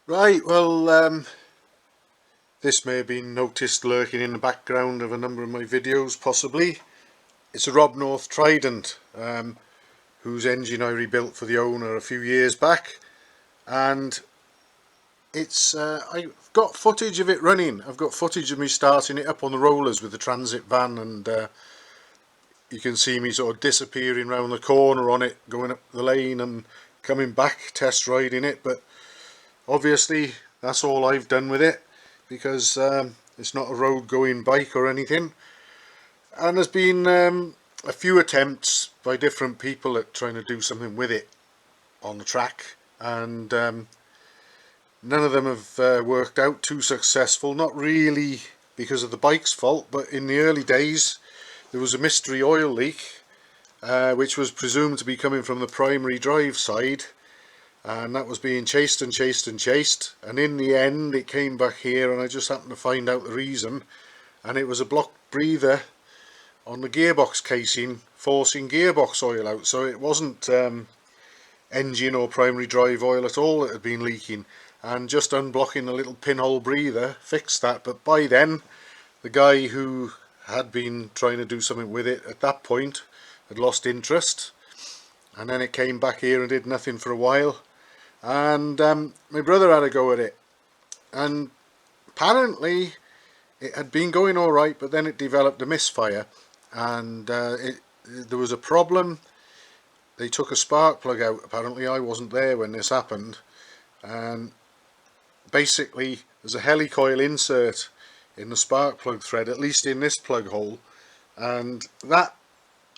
Right, well, this may have been noticed lurking in the background of a number of my videos, possibly. It's a Rob North Trident, whose engine I rebuilt for the owner a few years back, and I've got footage of it running. I've got footage of me starting it up on the rollers with the transit van, and you can see me sort of disappearing round the corner on it, going up the lane and coming back, test riding it, but obviously that's all I've done with it, because it's not a road going bike or anything. And there's been a few attempts by different people at trying to do something with it on the track, and none of them have worked out too successful. Not really because of the bike's fault, but in the early days there was a mystery oil leak, which was presumed to be coming from the primary drive side, and that was being chased and chased and chased, and in the end it came back here, and I just happened to find out the reason, and it was a blocked breather on the gearbox casing forcing gearbox oil out. So it wasn't engine or primary drive oil at all that had been leaking, and just unblocking the little pinhole breather fixed that. But by then the guy who had been trying to do something with it at that point had lost interest, and then it came back here and did nothing for a while, and my brother had a go at it, and apparently it had been going all right, but then it developed a misfire, and there was a problem. They took a spark plug out. Apparently I wasn't there when this happened, and basically there's a helicoil insert in the spark plug thread, at least in this plug hole, and that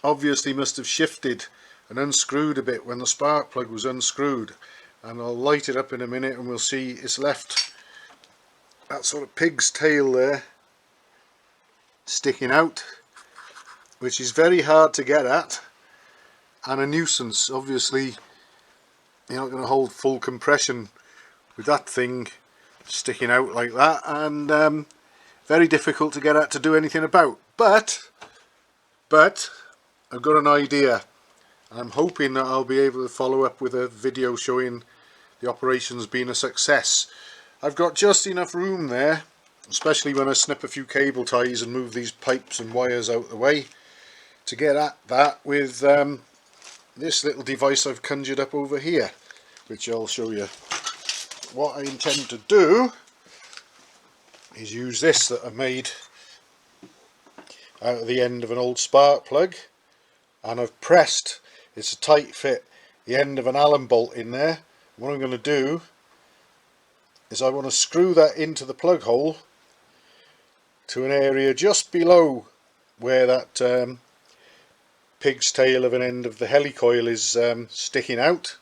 obviously must have shifted and unscrewed a bit when the spark plug was unscrewed. And I'll light it up in a minute and we'll see it's left that sort of pig's tail there sticking out, which is very hard to get at and a nuisance. Obviously you're not going to hold full compression with that thing sticking out like that, and very difficult to get at to do anything about. But I've got an idea. I'm hoping that I'll be able to follow up with a video showing the operation's been a success. I've got just enough room there, especially when I snip a few cable ties and move these pipes and wires out the way, to get at that with this little device I've conjured up over here, which I'll show you. What I intend to do is use this that I made out of the end of an old spark plug, and I've pressed, it's a tight fit, the end of an Allen bolt in there. What I'm going to do is I want to screw that into the plug hole to an area just below where that pig's tail of an end of the helicoil is sticking out,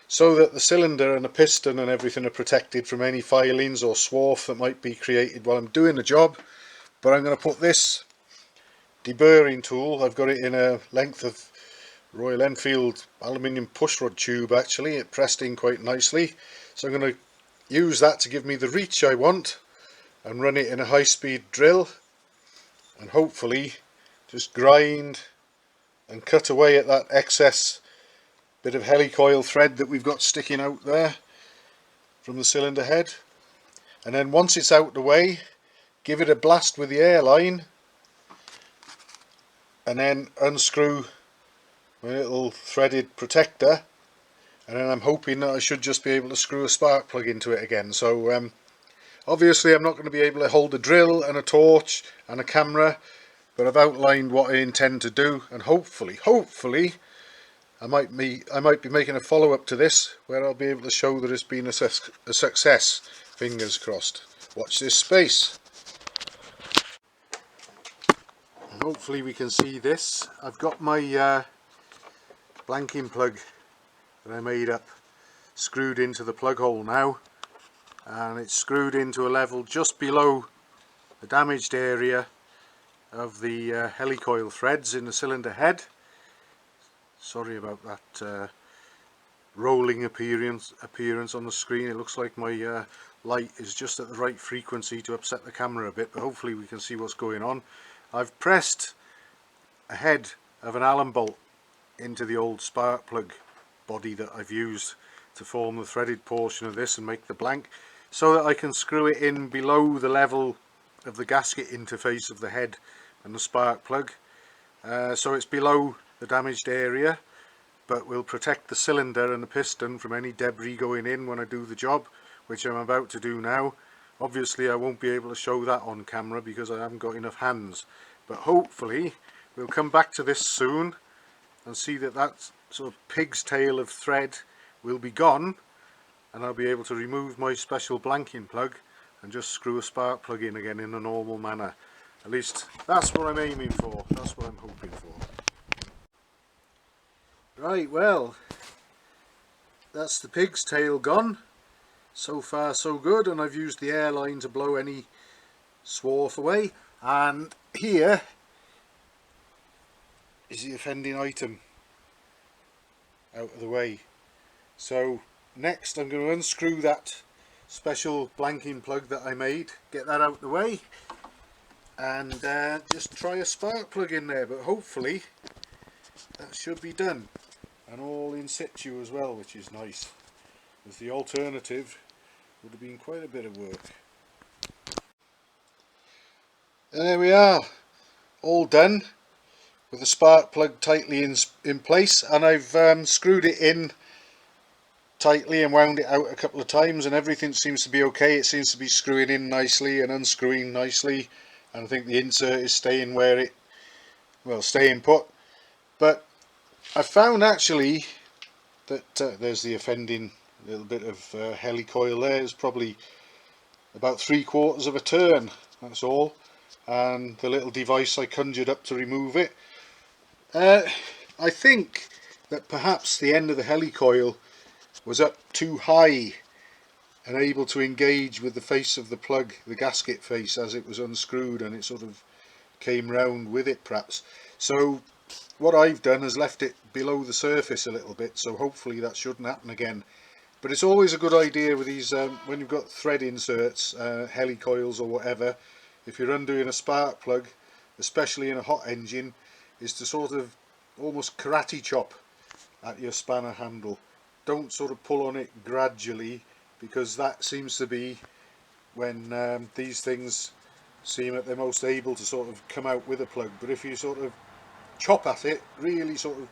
so that the cylinder and the piston and everything are protected from any filings or swarf that might be created while I'm doing the job. But I'm going to put this deburring tool, I've got it in a length of Royal Enfield aluminium pushrod tube, actually it pressed in quite nicely, so I'm going to use that to give me the reach I want and run it in a high-speed drill, and hopefully just grind and cut away at that excess bit of helicoil thread that we've got sticking out there from the cylinder head. And then once it's out the way, give it a blast with the airline, and then unscrew my little threaded protector, and then I'm hoping that I should just be able to screw a spark plug into it again. So obviously I'm not going to be able to hold a drill and a torch and a camera, but I've outlined what I intend to do, and hopefully I might be making a follow-up to this where I'll be able to show that it's been a success. Fingers crossed. Watch this space. And hopefully we can see this. I've got my blanking plug that I made up screwed into the plug hole now, and it's screwed into a level just below the damaged area of the helicoil threads in the cylinder head. Sorry about that rolling appearance on the screen. It looks like my light is just at the right frequency to upset the camera a bit, but hopefully we can see what's going on. I've pressed a head of an Allen bolt into the old spark plug body that I've used, to form the threaded portion of this and make the blank, so that I can screw it in below the level of the gasket interface of the head and the spark plug, so it's below the damaged area, but will protect the cylinder and the piston from any debris going in when I do the job, which I'm about to do now. Obviously I won't be able to show that on camera because I haven't got enough hands, but hopefully we'll come back to this soon and see that that sort of pig's tail of thread will be gone, and I'll be able to remove my special blanking plug and just screw a spark plug in again in a normal manner. At least that's what I'm aiming for, that's what I'm hoping for. Right, well, that's the pig's tail gone. So far so good, and I've used the airline to blow any swarf away, and here is the offending item out of the way. So next I'm going to unscrew that special blanking plug that I made, get that out of the way, and just try a spark plug in there, but hopefully that should be done, and all in situ as well, which is nice, as the alternative would have been quite a bit of work. And there we are, all done with the spark plug tightly in place, and I've screwed it in tightly and wound it out a couple of times, and everything seems to be okay. It seems to be screwing in nicely and unscrewing nicely, and I think the insert is staying where it, well, staying put. But I found actually that there's the offending little bit of helicoil there. It's probably about 3/4 of a turn, that's all, and the little device I conjured up to remove it. I think that perhaps the end of the helicoil was up too high and able to engage with the face of the plug, the gasket face, as it was unscrewed, and it sort of came round with it perhaps. So what I've done is left it below the surface a little bit, so hopefully that shouldn't happen again. But it's always a good idea with these, when you've got thread inserts, helicoils or whatever, if you're undoing a spark plug, especially in a hot engine, is to sort of almost karate chop at your spanner handle. Don't sort of pull on it gradually, because that seems to be when these things seem at their most able to sort of come out with a plug. But if you sort of chop at it, really sort of,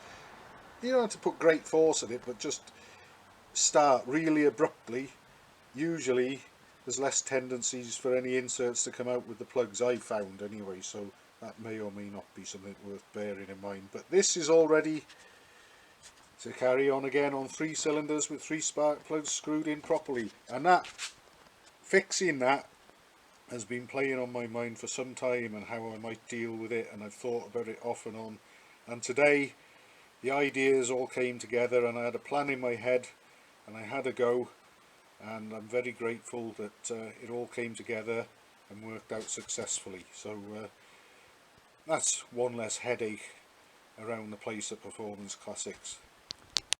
you don't have to put great force at it, but just start really abruptly, usually there's less tendencies for any inserts to come out with the plugs, I've found anyway, so that may or may not be something worth bearing in mind. But this is all ready to carry on again on 3 cylinders with 3 spark plugs screwed in properly, and that, fixing that, has been playing on my mind for some time, and how I might deal with it, and I've thought about it off and on, and today the ideas all came together, and I had a plan in my head and I had a go, and I'm very grateful that it all came together and worked out successfully. So that's one less headache around the place at Performance Classics.